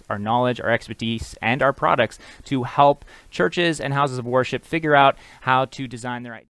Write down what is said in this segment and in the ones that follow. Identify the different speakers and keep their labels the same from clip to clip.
Speaker 1: our knowledge, our expertise, and our products to help churches and houses of worship figure out how to design their ideas.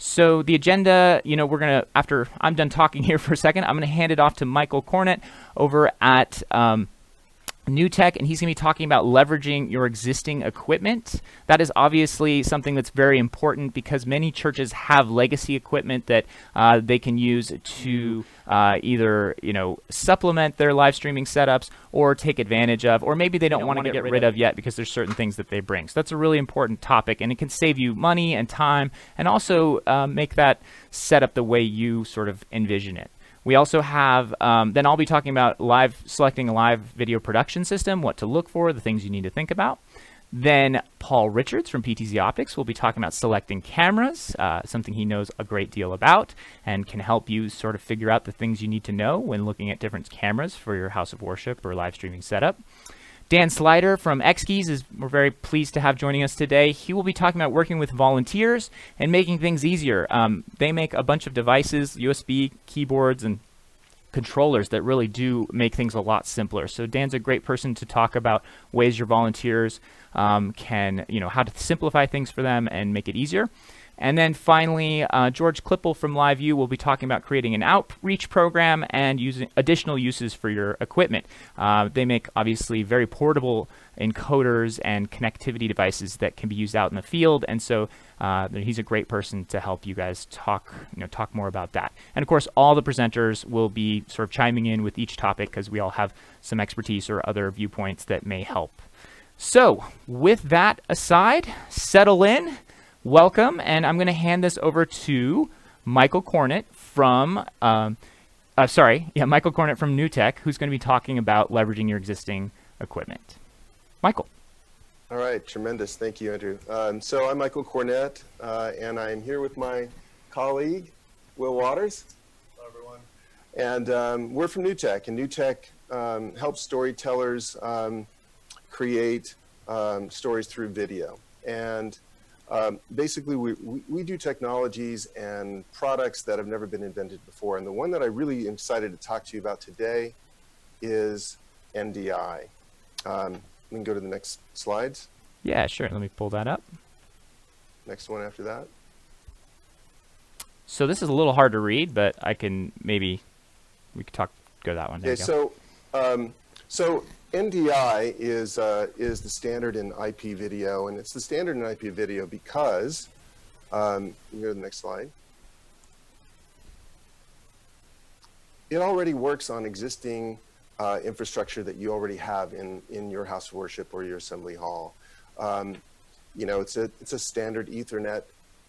Speaker 1: So the agenda, we're going to, after I'm done talking here for a second, I'm going to hand it off to Michael Cornett over at New Tech, and he's going to be talking about leveraging your existing equipment. That is obviously something that's very important because many churches have legacy equipment that they can use to either supplement their live streaming setups or take advantage of, or maybe they don't want to get rid of yet because there's certain things that they bring. So that's a really important topic, and it can save you money and time, and also make that setup the way you sort of envision it. We also have, then I'll be talking about selecting a live video production system, what to look for, the things you need to think about. Then Paul Richards from PTZ Optics will be talking about selecting cameras, something he knows a great deal about and can help you sort of figure out the things you need to know when looking at different cameras for your house of worship or live streaming setup. Dan Slider from XKeys we're very pleased to have joining us today. He will be talking about working with volunteers and making things easier. They make a bunch of devices, USB keyboards and controllers that really do make things a lot simpler. So Dan's a great person to talk about ways your volunteers can, how to simplify things for them and make it easier. And then finally, George Klippel from LiveView will be talking about creating an outreach program and using additional uses for your equipment. They make obviously very portable encoders and connectivity devices that can be used out in the field, and so he's a great person to help you guys talk more about that. And of course, all the presenters will be sort of chiming in with each topic because we all have some expertise or other viewpoints that may help. So with that aside, settle in. Welcome, and I'm going to hand this over to Michael Cornett from, Michael Cornett from New Tech, who's going to be talking about leveraging your existing equipment. Michael.
Speaker 2: All right, tremendous. Thank you, Andrew. So I'm Michael Cornett, and I'm here with my colleague, Will Waters.
Speaker 3: Hello, everyone.
Speaker 2: And we're from New Tech, and New Tech helps storytellers create stories through video. And basically, we do technologies and products that have never been invented before. And the one that I really am excited to talk to you about today is NDI. We can go to the next slides.
Speaker 1: Yeah, sure. Let me pull that up.
Speaker 2: Next one after that.
Speaker 1: So this is a little hard to read, but I can we could go that one.
Speaker 2: Okay, so NDI is the standard in IP video, and it's the standard in IP video because, you can go to the next slide. It already works on existing infrastructure that you already have in your house of worship or your assembly hall. you know, it's a standard Ethernet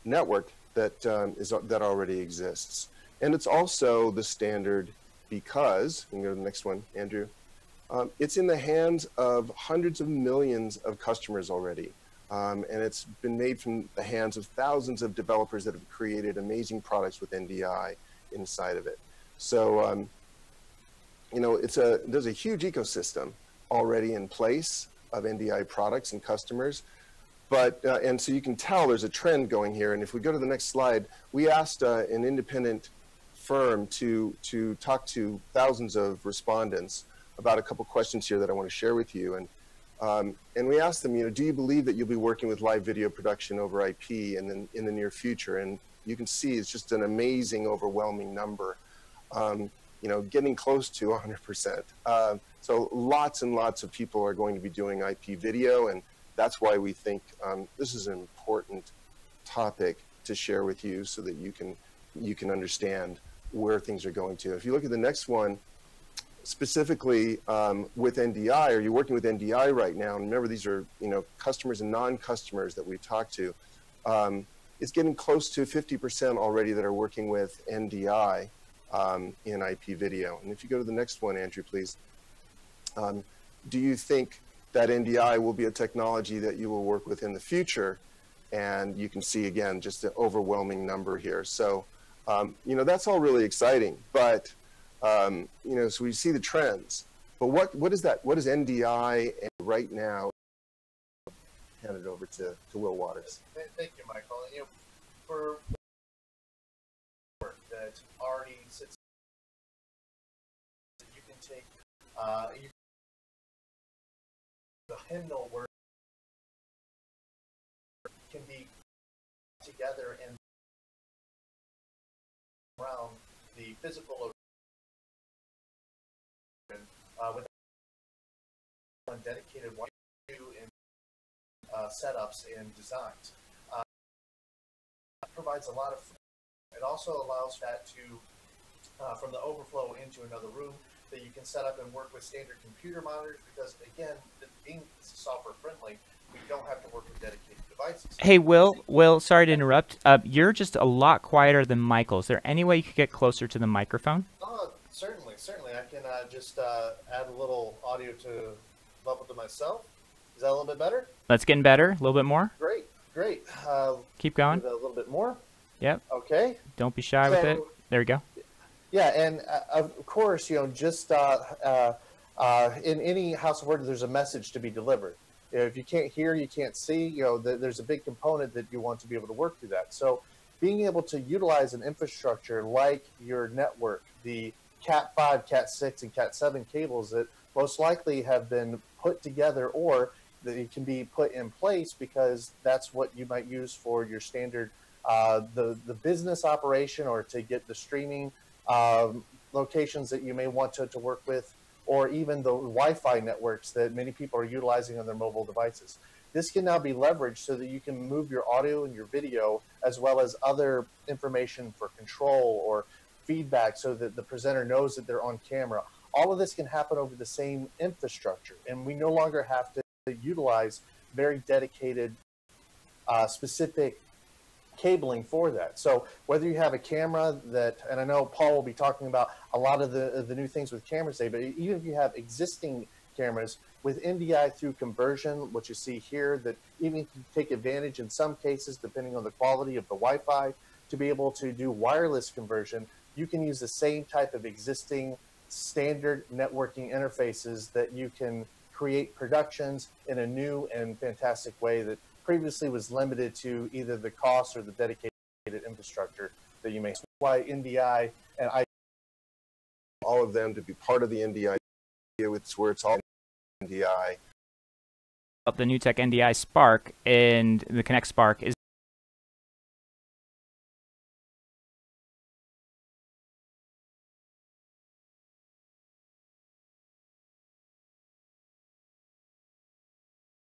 Speaker 2: network that that already exists, and it's also the standard because, you can go to the next one, Andrew. It's in the hands of hundreds of millions of customers already. And it's been made from the hands of thousands of developers that have created amazing products with NDI inside of it. So, you know, there's a huge ecosystem already in place of NDI products and customers. But, and so you can tell there's a trend going here. And if we go to the next slide, we asked an independent firm to talk to thousands of respondents about a couple questions here that I want to share with you. And we asked them, you know, do you believe that you'll be working with live video production over IP in the near future? And you can see it's just an amazing, overwhelming number, you know, getting close to 100%. So lots and lots of people are going to be doing IP video, and that's why we think this is an important topic to share with you so that you can understand where things are going to. If you look at the next one, specifically with NDI, are you working with NDI right now? And remember, these are, you know, customers and non-customers that we talked to. It's getting close to 50% already that are working with NDI in IP video. And if you go to the next one, Andrew, please. Do you think that NDI will be a technology that you will work with in the future? And you can see, again, just the overwhelming number here. So, you know, that's all really exciting, but you know, so we see the trends, but what is that? What is NDI right now? Hand it over to Will Waters.
Speaker 3: Thank you, Michael. You know, for work that already sits, you can take the hymnal word can be together and around the physical location. With dedicated in setups and designs. It provides a lot of, it also allows that to, from the overflow into another room, that you can set up and work with standard computer monitors, because again, being software friendly, we don't have to work with dedicated devices.
Speaker 1: Hey, Will, sorry to interrupt. You're just a lot quieter than Michael. Is there any way you could get closer to the microphone?
Speaker 3: Certainly. I can just add a little audio to level to myself. Is that a little bit better?
Speaker 1: That's getting better. A little bit more.
Speaker 3: Great.
Speaker 1: Keep going.
Speaker 3: A little bit more.
Speaker 1: Yep.
Speaker 3: Okay.
Speaker 1: Don't be shy with it. There we go.
Speaker 3: Yeah, and of course, you know, just in any house of words, there's a message to be delivered. You know, if you can't hear, you can't see. You know, there's a big component that you want to be able to work through that. So, being able to utilize an infrastructure like your network, the Cat5, Cat6, and Cat7 cables that most likely have been put together, or that it can be put in place because that's what you might use for your standard the business operation, or to get the streaming locations that you may want to work with, or even the Wi-Fi networks that many people are utilizing on their mobile devices. This can now be leveraged so that you can move your audio and your video, as well as other information for control or feedback, so that the presenter knows that they're on camera. All of this can happen over the same infrastructure, and we no longer have to utilize very dedicated, specific cabling for that. So whether you have a camera that, and I know Paul will be talking about a lot of the new things with cameras today, but even if you have existing cameras with NDI through conversion, what you see here, that even can take advantage in some cases, depending on the quality of the Wi-Fi, to be able to do wireless conversion, you can use the same type of existing standard networking interfaces that you can create productions in a new and fantastic way that previously was limited to either the cost or the dedicated infrastructure that you may. That's why NDI and I,
Speaker 2: all of them to be part of the NDI, it's where it's all NDI.
Speaker 1: The NewTek NDI Spark and the Connect Spark is